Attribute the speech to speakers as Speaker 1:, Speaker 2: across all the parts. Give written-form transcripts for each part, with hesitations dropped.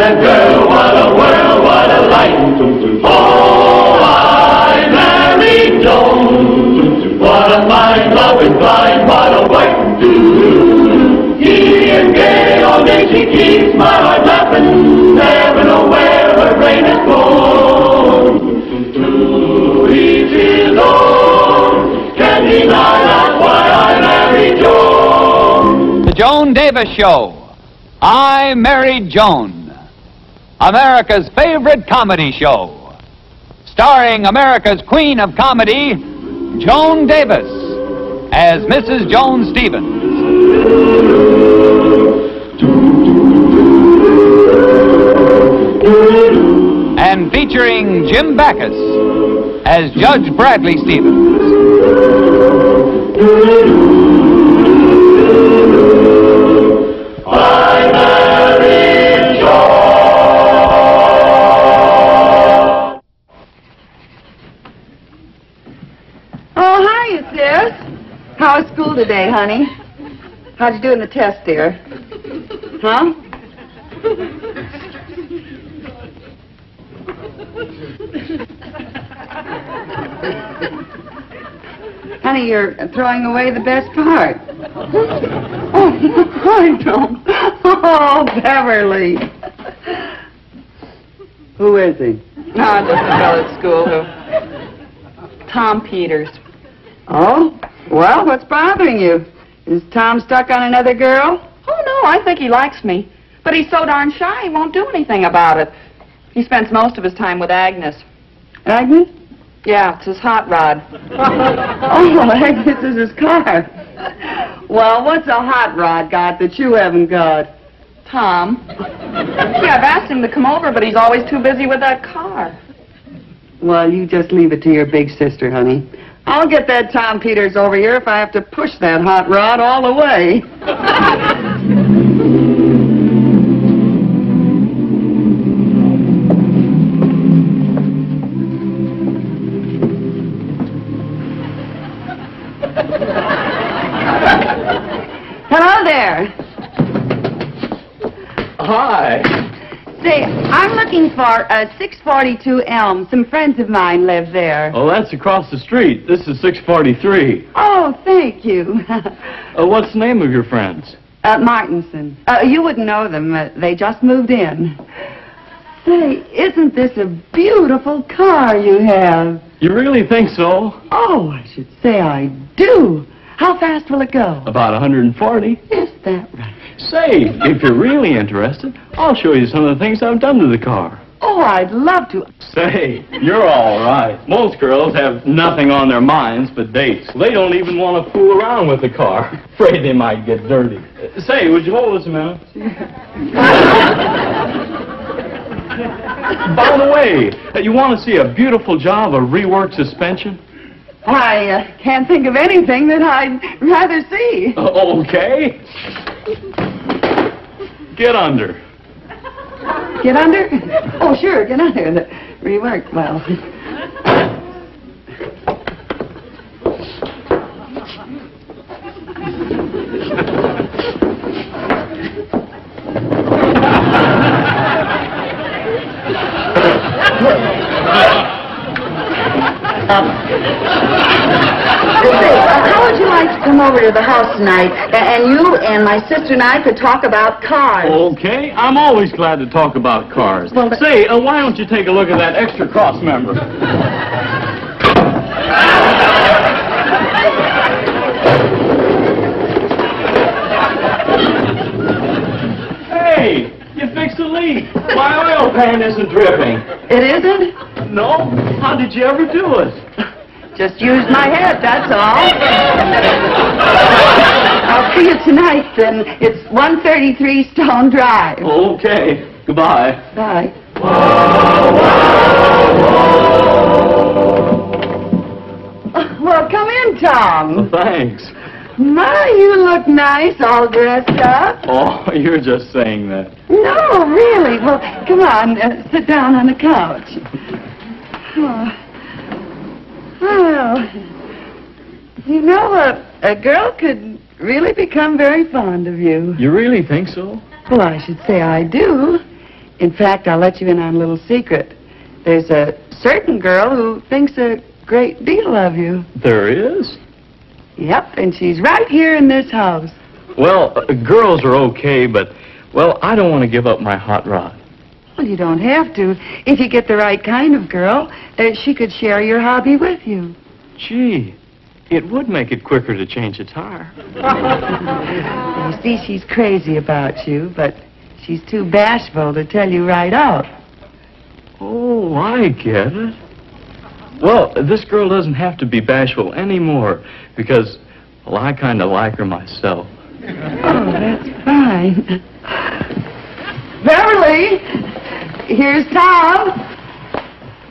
Speaker 1: that girl, what a world, what a life. Oh, I married Joan. What a fine, loving, blind, what a wife to do. Giddy and gay, all day she keeps my heart laughing. Never know where her brain has gone. To each his own. Can't deny that's why I married Joan.
Speaker 2: The Joan Davis Show. I Married Joan, America's favorite comedy show, starring America's queen of comedy, Joan Davis, as Mrs. Joan Stevens. And featuring Jim Backus as Judge Bradley Stevens.
Speaker 1: I married Joan.
Speaker 3: Oh, hiya, sis. How was school today, honey? How'd you do in the test, dear? Huh? Honey, you're throwing away the best part. Oh, I don't. Oh, Beverly. Who is he?
Speaker 4: No, just a fellow at school who... Tom Peters.
Speaker 3: Oh? Well, what's bothering you? Is Tom stuck on another girl?
Speaker 4: Oh, no, I think he likes me. But he's so darn shy, he won't do anything about it. He spends most of his time with Agnes.
Speaker 3: Agnes?
Speaker 4: Yeah, it's his hot rod.
Speaker 3: Oh, Agnes is his car. Well, what's a hot rod got that you haven't got?
Speaker 4: Tom. Yeah, I've asked him to come over, but he's always too busy with that car.
Speaker 3: Well, you just leave it to your big sister, honey. I'll get that Tom Peters over here if I have to push that hot rod all the way. Hello there.
Speaker 5: Hi.
Speaker 3: Say, I'm looking for 642 Elm. Some friends of mine live there.
Speaker 5: Oh, that's across the street. This is 643.
Speaker 3: Oh, thank you.
Speaker 5: What's the name of your friends?
Speaker 3: Martinson. You wouldn't know them. They just moved in. Say, isn't this a beautiful car you have?
Speaker 5: You really think so?
Speaker 3: Oh, I should say I do. How fast will it go?
Speaker 5: About 140.
Speaker 3: Is that right?
Speaker 5: Say, if you're really interested, I'll show you some of the things I've done to the car.
Speaker 3: Oh, I'd love to.
Speaker 5: Say, you're all right. Most girls have nothing on their minds but dates. They don't even want to fool around with the car. Afraid they might get dirty. Say, would you hold us a minute? By the way, you want to see a beautiful job of reworked suspension?
Speaker 3: I can't think of anything that I'd rather see.
Speaker 5: Okay. Get under.
Speaker 3: Get under? Oh, sure, get under. The reworked, well. How would you like to come over to the house tonight, and you and my sister and I could talk about cars?
Speaker 5: Okay, I'm always glad to talk about cars.
Speaker 3: Well,
Speaker 5: say, why don't you take a look at that extra cross member? Hey, you fixed the leak. My oil pan isn't dripping.
Speaker 3: It isn't?
Speaker 5: No? How did you ever do it?
Speaker 3: Just used my head, that's all. I'll see you tonight, then. It's 133 Stone Drive.
Speaker 5: Okay. Goodbye.
Speaker 3: Bye. Well, come in, Tom.
Speaker 5: Well, thanks.
Speaker 3: My, you look nice, all dressed up.
Speaker 5: Oh, you're just saying that.
Speaker 3: No, really. Well, come on, sit down on the couch. Oh. Well, you know, a girl could really become very fond of you.
Speaker 5: You really think so?
Speaker 3: Well, I should say I do. In fact, I'll let you in on a little secret. There's a certain girl who thinks a great deal of you.
Speaker 5: There is?
Speaker 3: Yep, and she's right here in this house.
Speaker 5: Well, girls are okay, but, well, I don't want to give up my hot rod.
Speaker 3: Well, you don't have to. If you get the right kind of girl, she could share your hobby with you.
Speaker 5: Gee, it would make it quicker to change a tire.
Speaker 3: You see, she's crazy about you, but she's too bashful to tell you right out.
Speaker 5: Oh, I get it. Well, this girl doesn't have to be bashful anymore because, well, I kind of like her myself.
Speaker 3: Oh, that's fine. Beverly, here's Tom.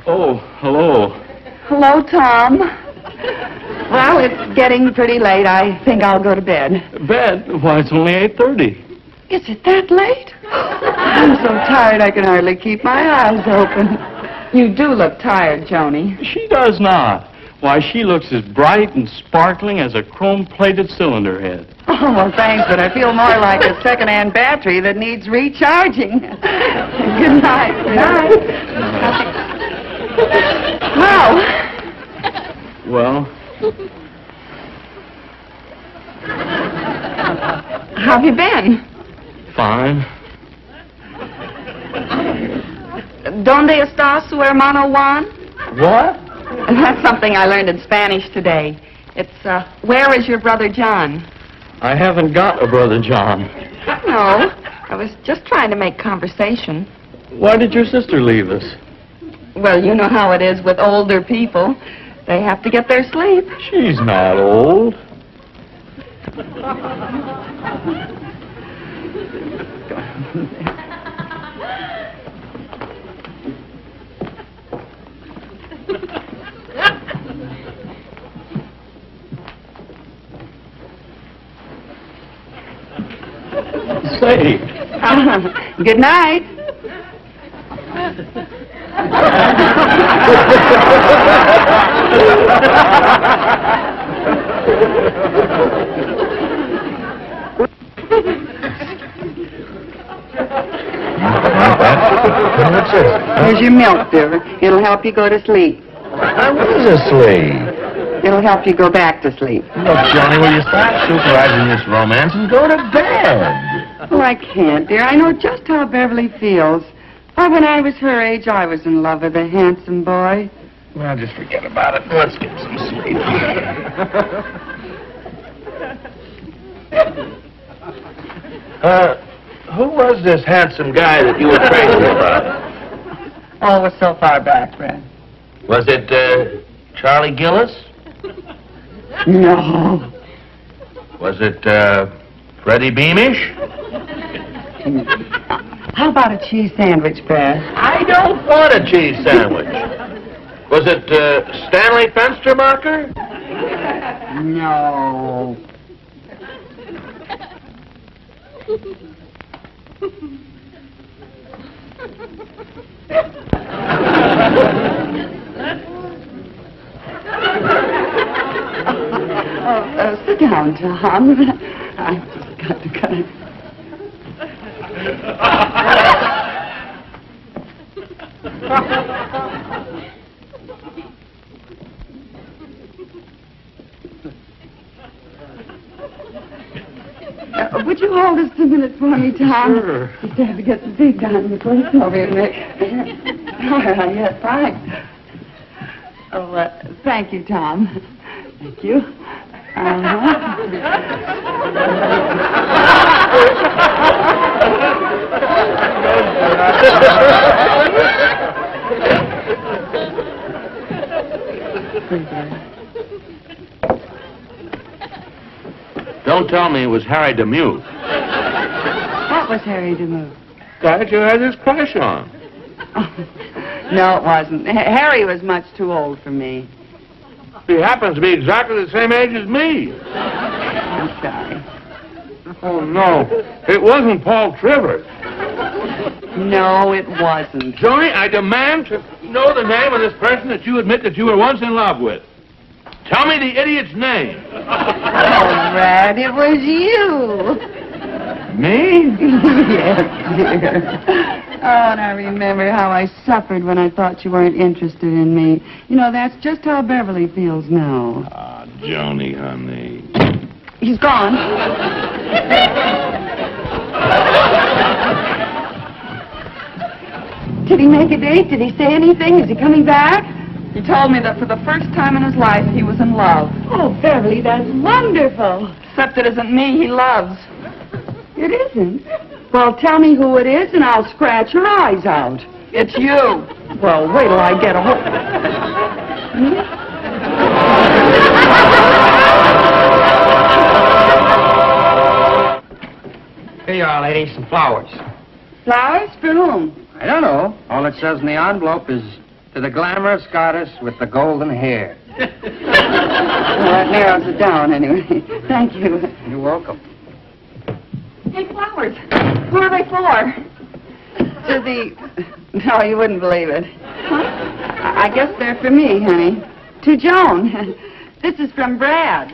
Speaker 5: Oh, hello.
Speaker 3: Hello, Tom. Well, it's getting pretty late. I think I'll go to bed.
Speaker 5: Bed? Why, it's only 8:30.
Speaker 3: Is it that late? I'm so tired I can hardly keep my eyes open.
Speaker 4: You do look tired, Joni.
Speaker 5: She does not. Why, she looks as bright and sparkling as a chrome-plated cylinder head.
Speaker 3: Oh, well, thanks, but I feel more like a second-hand battery that needs recharging. Good night. Good night.
Speaker 5: Well?
Speaker 4: How have you been?
Speaker 5: Fine.
Speaker 4: ¿Dónde está su hermano Juan?
Speaker 5: What?
Speaker 4: That's something I learned in Spanish today. It's, where is your brother John?
Speaker 5: I haven't got a brother John.
Speaker 4: No, I was just trying to make conversation.
Speaker 5: Why did your sister leave us?
Speaker 4: Well, you know how it is with older people. They have to get their sleep.
Speaker 5: She's not old. Say.
Speaker 3: Good night. Here's your milk, dear. It'll help you go to sleep.
Speaker 6: I was asleep.
Speaker 3: It'll help you go back to sleep.
Speaker 6: Look, Johnny, will you stop supervising this romance and go to bed?
Speaker 3: Oh, I can't, dear. I know just how Beverly feels. Why, when I was her age, I was in love with a handsome boy.
Speaker 6: Well, just forget about it. Let's get some sleep. Who was this handsome guy that you were crazy about?
Speaker 3: Oh, it was so far back, Fred.
Speaker 6: Was it, Charlie Gillis?
Speaker 3: No.
Speaker 6: Was it, Freddie Beamish?
Speaker 3: How about a cheese sandwich, Fred?
Speaker 6: I don't want a cheese sandwich. Was it, Stanley Fenstermacher?
Speaker 3: No. Sit down, Tom. I've just got to cut it. Would you hold this 2 minutes for me, Tom?
Speaker 5: Sure.
Speaker 3: Just have to get the seat down the place over here, Nick. All right, yes, fine. Oh, thank you, Tom. Thank you.
Speaker 6: Don't tell me it was Harry Demuth.
Speaker 3: What was Harry Demuth?
Speaker 6: Guy that you had this crush on.
Speaker 3: No, it wasn't. Harry was much too old for me.
Speaker 6: He happens to be exactly the same age as me.
Speaker 3: I'm sorry.
Speaker 6: Oh, no. It wasn't Paul Trivers.
Speaker 3: No, it wasn't.
Speaker 6: Johnny, I demand to know the name of this person that you admit that you were once in love with. Tell me the idiot's name.
Speaker 3: Oh, Brad, it was you.
Speaker 6: Me?
Speaker 3: Yes, dear. and I remember how I suffered when I thought you weren't interested in me. You know, that's just how Beverly feels now.
Speaker 6: Ah, Joni, honey.
Speaker 3: He's gone. Did he make a date? Did he say anything? Is he coming back?
Speaker 4: He told me that for the first time in his life, he was in love.
Speaker 3: Oh, Beverly, that's wonderful.
Speaker 4: Except it isn't me he loves.
Speaker 3: It isn't? Well, tell me who it is, and I'll scratch your eyes out.
Speaker 4: It's you.
Speaker 3: Well, wait till I get a hold...
Speaker 7: Here you are, lady, some flowers.
Speaker 3: Flowers? For whom?
Speaker 7: I don't know. All it says in the envelope is, to the glamorous goddess with the golden hair.
Speaker 3: Well, that narrows it down, anyway. Thank you.
Speaker 7: You're welcome.
Speaker 4: Hey, flowers. Who are they for?
Speaker 3: To the... No, you wouldn't believe it. I guess they're for me, honey. To Joan. This is from Brad.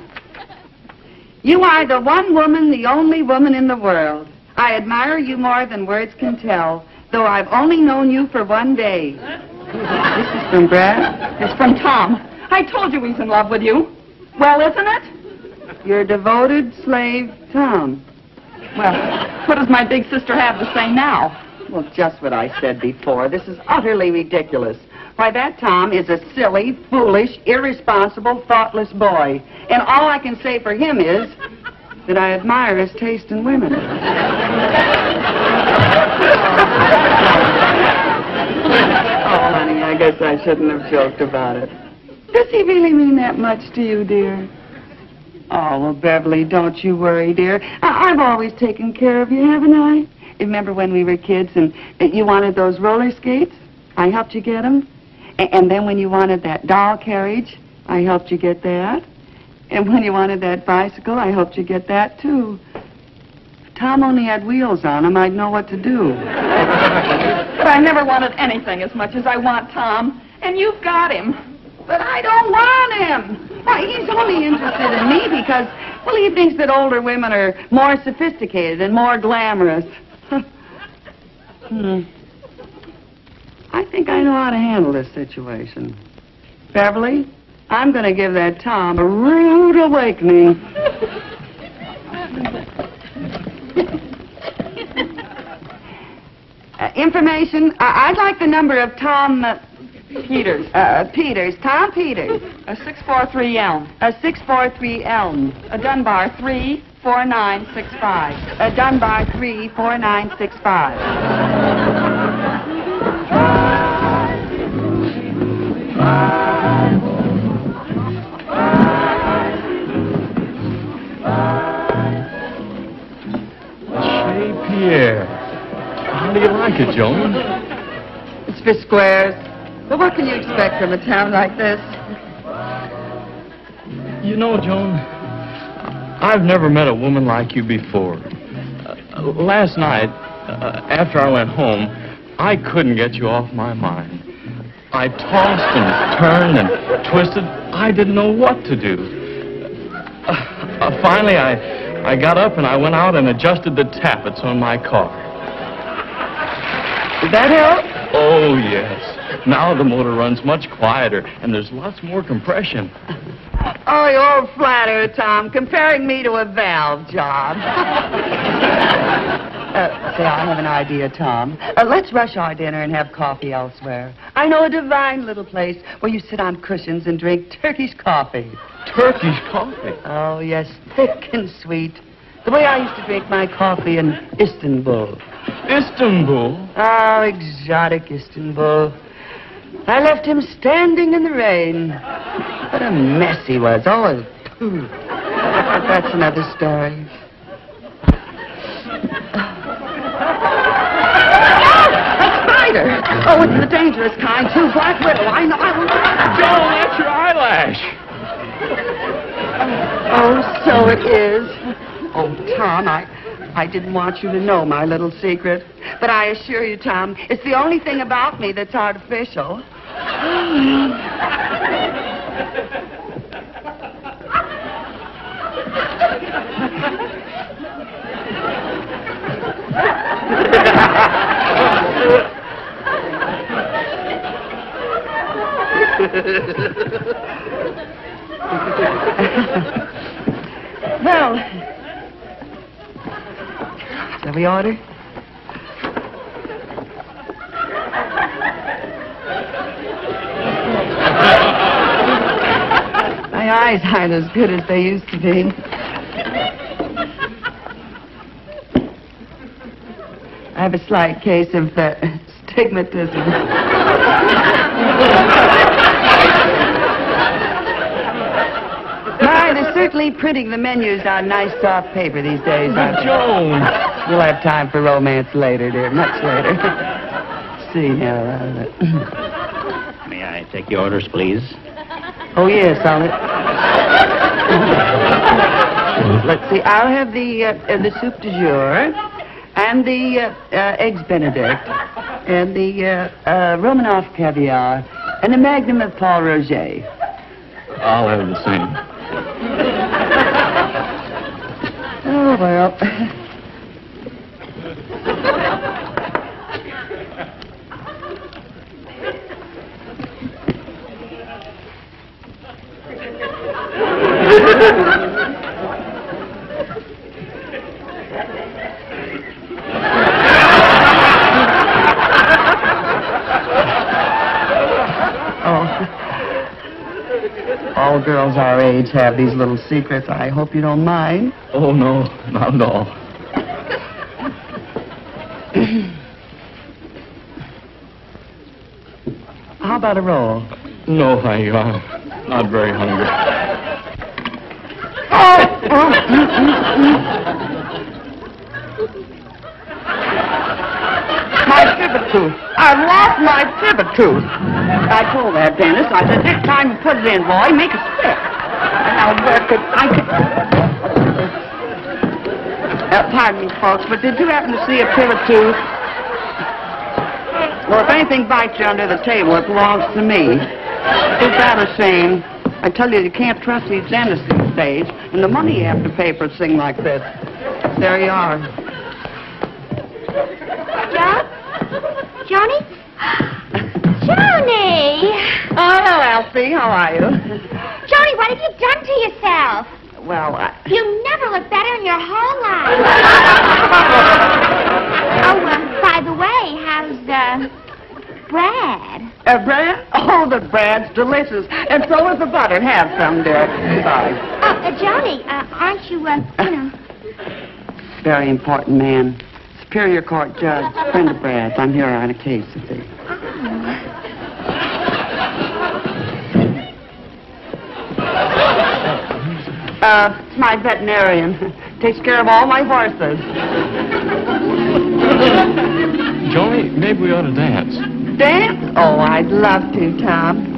Speaker 3: You are the one woman, the only woman in the world. I admire you more than words can tell, though I've only known you for one day. This is from Brad?
Speaker 4: It's from Tom. I told you he's in love with you. Well, isn't it?
Speaker 3: Your devoted slave, Tom.
Speaker 4: Well, what does my big sister have to say now?
Speaker 3: Well, just what I said before. This is utterly ridiculous. Why, that Tom is a silly, foolish, irresponsible, thoughtless boy. And all I can say for him is that I admire his taste in women. Oh, honey, I guess I shouldn't have joked about it. Does he really mean that much to you, dear? Oh, well, Beverly, don't you worry, dear. I've always taken care of you, haven't I? Remember when we were kids and you wanted those roller skates? I helped you get them. And then when you wanted that doll carriage, I helped you get that. And when you wanted that bicycle, I helped you get that, too. If Tom only had wheels on him, I'd know what to do.
Speaker 4: But I never wanted anything as much as I want Tom. And you've got him.
Speaker 3: But I don't want him. Why, he's only interested in me because, well, he thinks that older women are more sophisticated and more glamorous. I think I know how to handle this situation. Beverly, I'm going to give that Tom a rude awakening. Information, I'd like the number of Tom...
Speaker 4: Peters.
Speaker 3: Peters. Tom Peters.
Speaker 4: A 643 Elm.
Speaker 3: A 643 Elm.
Speaker 4: A Dunbar 34965.
Speaker 3: A Dunbar 34965.
Speaker 5: Pierre. How do you like it, Joan?
Speaker 3: It's for squares. But what can you expect from a town like this?
Speaker 5: You know, Joan, I've never met a woman like you before. Last night, after I went home, I couldn't get you off my mind. I tossed and turned and twisted. I didn't know what to do. Finally, I got up and I went out and adjusted the tappets on my car.
Speaker 3: Did that help?
Speaker 5: Oh, yes. Now the motor runs much quieter, and there's lots more compression.
Speaker 3: Oh, you old flatterer, Tom, comparing me to a valve job. Say, I have an idea, Tom. Let's rush our dinner and have coffee elsewhere. I know a divine little place where you sit on cushions and drink Turkish coffee.
Speaker 5: Turkish coffee?
Speaker 3: Oh, yes, thick and sweet. The way I used to drink my coffee in Istanbul.
Speaker 5: Istanbul?
Speaker 3: Oh, exotic Istanbul. I left him standing in the rain. What a mess he was. Oh, pooh. But that's another story. A spider! Oh, it's the dangerous kind, too. Black widow. I know.
Speaker 5: Joan, that's your eyelash.
Speaker 3: Oh, so it is. Oh, Tom, I didn't want you to know my little secret. But I assure you, Tom, it's the only thing about me that's artificial. Well, shall we order? My eyes aren't as good as they used to be. I have a slight case of stigmatism. My, they're certainly printing the menus on nice soft paper these days, aren't they?
Speaker 5: Joan!
Speaker 3: We'll have time for romance later, dear, much later. See now.
Speaker 7: May I take your orders, please?
Speaker 3: Oh, yes, let's see, I'll have the soup du jour, and the eggs Benedict, and the Romanoff caviar, and a magnum of Paul Roger.
Speaker 5: I'll have the same.
Speaker 3: Oh, well. All girls our age have these little secrets. I hope you don't mind.
Speaker 5: Oh, no, not at all.
Speaker 3: How about a roll?
Speaker 5: No, thank you. I'm not very hungry.
Speaker 3: My pivot tooth. I've lost my pivot tooth. I told that dentist, I said, this time you put it in, boy, make it stick. And now, where could I... pardon me, folks, but did you happen to see a pivot tooth? Well, if anything bites you under the table, it belongs to me. Is that a shame? I tell you, you can't trust these dentists these days, and the money you have to pay for a thing like this. There you are.
Speaker 8: John? Johnny? Johnny!
Speaker 3: Oh, hello, Elsie. How are you?
Speaker 8: Johnny, what have you done to yourself?
Speaker 3: Well,
Speaker 8: You never looked better in your whole life. Oh, by the way, how's, Brad?
Speaker 3: Brad? Oh, the Brad's delicious. And so is the butter. Have some, dear. Sorry.
Speaker 8: Johnny, aren't you,
Speaker 3: Very important man. Superior Court judge. Friend of Brad's. I'm here on a case, you see. It's my veterinarian. Takes care of all my horses.
Speaker 5: Johnny, maybe we ought to dance.
Speaker 3: Dance? Oh, I'd love to, Tom.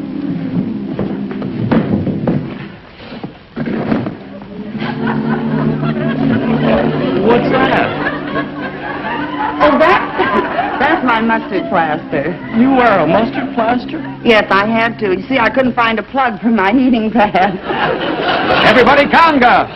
Speaker 5: What's that?
Speaker 3: Oh, that's my mustard plaster.
Speaker 5: You wear a mustard plaster?
Speaker 3: Yes, I had to. You see, I couldn't find a plug for my heating pad.
Speaker 2: Everybody conga!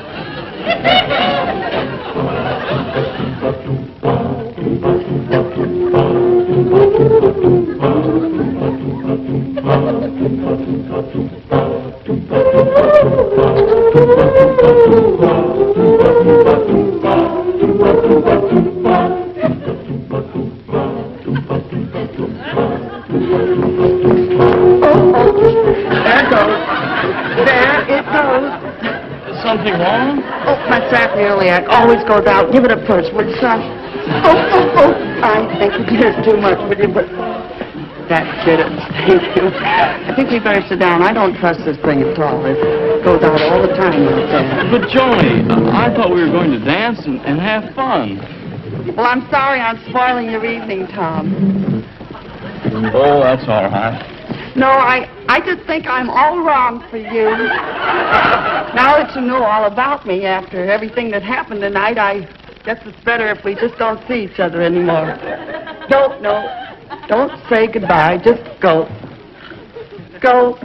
Speaker 3: There it goes.
Speaker 5: Something wrong?
Speaker 3: Oh, my sacroiliac always goes out. Give it a push, would you, son? Oh. I think it is too much, but that did it. Thank you. I think we better sit down. I don't trust this thing at all. It goes out all the time like that.
Speaker 5: But, Johnny, I thought we were going to dance and have fun.
Speaker 3: Well, I'm sorry I'm spoiling your evening, Tom.
Speaker 5: Oh, that's all right.
Speaker 3: No, I just think I'm all wrong for you. Now that you know all about me after everything that happened tonight, I guess it's better if we just don't see each other anymore. Don't say goodbye. Just go. Go.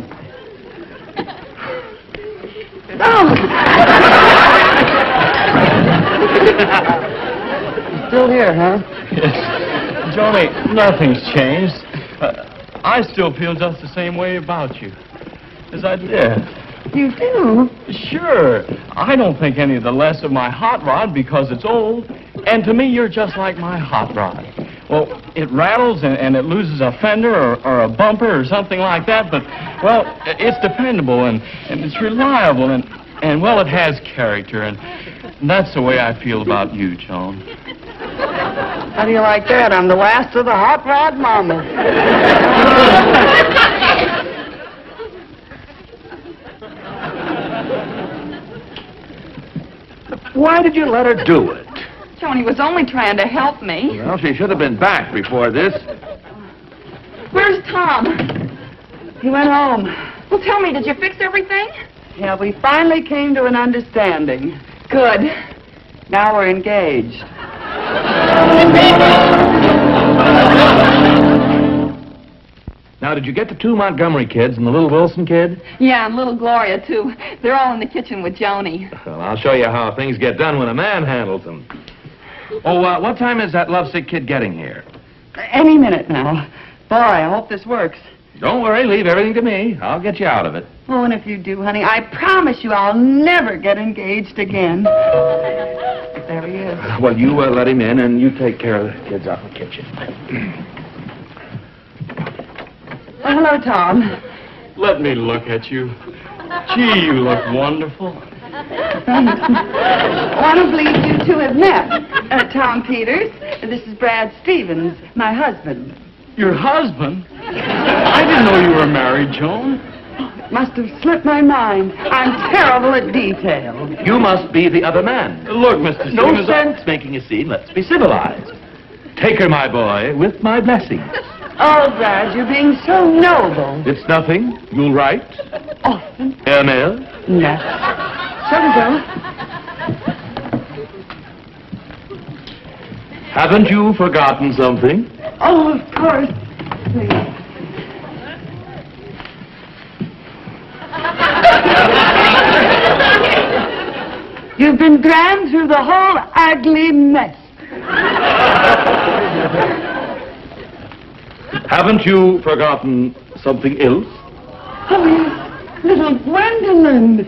Speaker 3: Oh. Still here, huh?
Speaker 5: Yes. Johnny, nothing's changed. I still feel just the same way about you. Yes, I did.
Speaker 3: You do?
Speaker 5: Sure. I don't think any the less of my hot rod because it's old. And to me, you're just like my hot rod. Well, it rattles and it loses a fender or a bumper or something like that, but, well, it's dependable and it's reliable and, well, it has character, and that's the way I feel about you, Joan.
Speaker 3: How do you like that? I'm the last of the hot rod mamas.
Speaker 6: Why did you let her do it?
Speaker 4: Joan, was only trying to help me.
Speaker 6: Well, she should have been back before this.
Speaker 4: Where's Tom?
Speaker 3: He went home.
Speaker 4: Well, tell me, did you fix everything?
Speaker 3: Yeah, we finally came to an understanding.
Speaker 4: Good.
Speaker 3: Now we're engaged.
Speaker 6: Now, did you get the 2 Montgomery kids and the little Wilson kid?
Speaker 4: Yeah, and little Gloria, too. They're all in the kitchen with Joni.
Speaker 6: Well, I'll show you how things get done when a man handles them. Oh, what time is that lovesick kid getting here?
Speaker 3: Any minute now. Boy, I hope this works.
Speaker 6: Don't worry, leave everything to me. I'll get you out of it.
Speaker 3: Oh, and if you do, honey, I promise you I'll never get engaged again. There he is.
Speaker 6: Well, you let him in, and you take care of the kids out in the kitchen.
Speaker 3: Oh, hello, Tom.
Speaker 5: Let me look at you. Gee, you look wonderful.
Speaker 3: I don't believe you two have met. Tom Peters, this is Brad Stevens, my husband.
Speaker 5: Your husband? I didn't know you were married, Joan.
Speaker 3: It must have slipped my mind. I'm terrible at detail.
Speaker 6: You must be the other man.
Speaker 5: Look, Mr.
Speaker 6: No
Speaker 5: Stevens,
Speaker 6: sense making a scene. Let's be civilized. Take her, my boy, with my blessing.
Speaker 3: Oh, Brad, you're being so noble.
Speaker 6: It's nothing. You'll write.
Speaker 3: Often.
Speaker 6: Ernest.
Speaker 3: No. Shall we go?
Speaker 6: Haven't you forgotten something?
Speaker 3: Oh, of course. Please. You've been grand through the whole ugly mess.
Speaker 6: Haven't you forgotten something else?
Speaker 3: Oh, yes. Little Gwendolyn.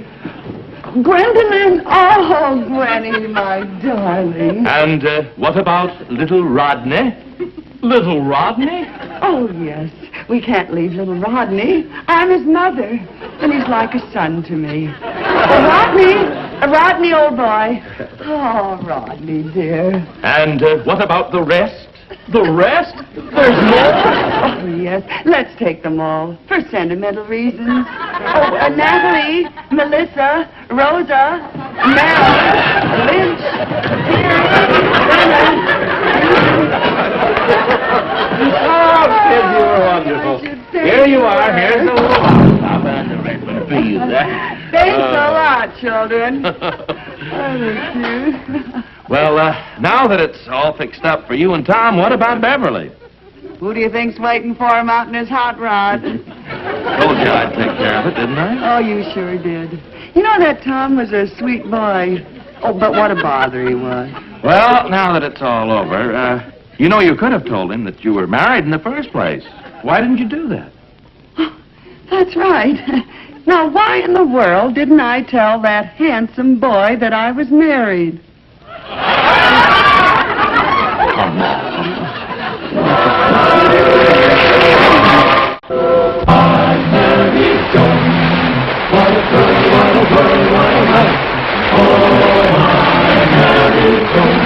Speaker 3: Gwendolyn. Oh, Gwenny, my darling.
Speaker 6: And what about little Rodney?
Speaker 5: Little Rodney?
Speaker 3: Oh, yes. We can't leave little Rodney. I'm his mother, and he's like a son to me. Rodney, old boy. Oh, Rodney, dear.
Speaker 6: And what about the rest?
Speaker 5: The rest? There's more?
Speaker 3: Oh, yes. Let's take them all for sentimental reasons. Oh, Natalie, Melissa, Rosa, Mel, Lynch,
Speaker 6: Oh, kids, you were wonderful. Here you are. Here's the little laptop and the red one for you there.
Speaker 3: Thanks a lot, children. Oh, they're cute.
Speaker 6: Well, now that it's all fixed up for you and Tom, what about Beverly?
Speaker 3: Who do you think's waiting for him out in his hot rod?
Speaker 6: Told you I'd take care of it, didn't I?
Speaker 3: Oh, you sure did. You know that Tom was a sweet boy. Oh, but what a bother he was.
Speaker 6: Well, now that it's all over, you know you could have told him that you were married in the first place. Why didn't you do that?
Speaker 3: That's right. Now, why in the world didn't I tell that handsome boy that I was married?
Speaker 6: Come on.
Speaker 1: I'm Mary Joan. What a girl, what a world, what a life. Oh, I'm Mary Joan.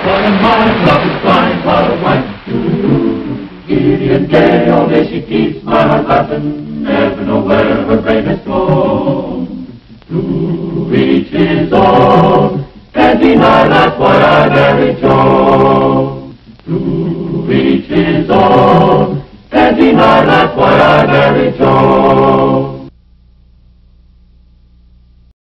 Speaker 1: What a mind, love is blind, what a wife. Giddy and gay, all day she keeps my heart laughing. Never know where her brain has gone. To each his own, and deny that's why I married Joan. To each his own, and deny that's why I married Joan.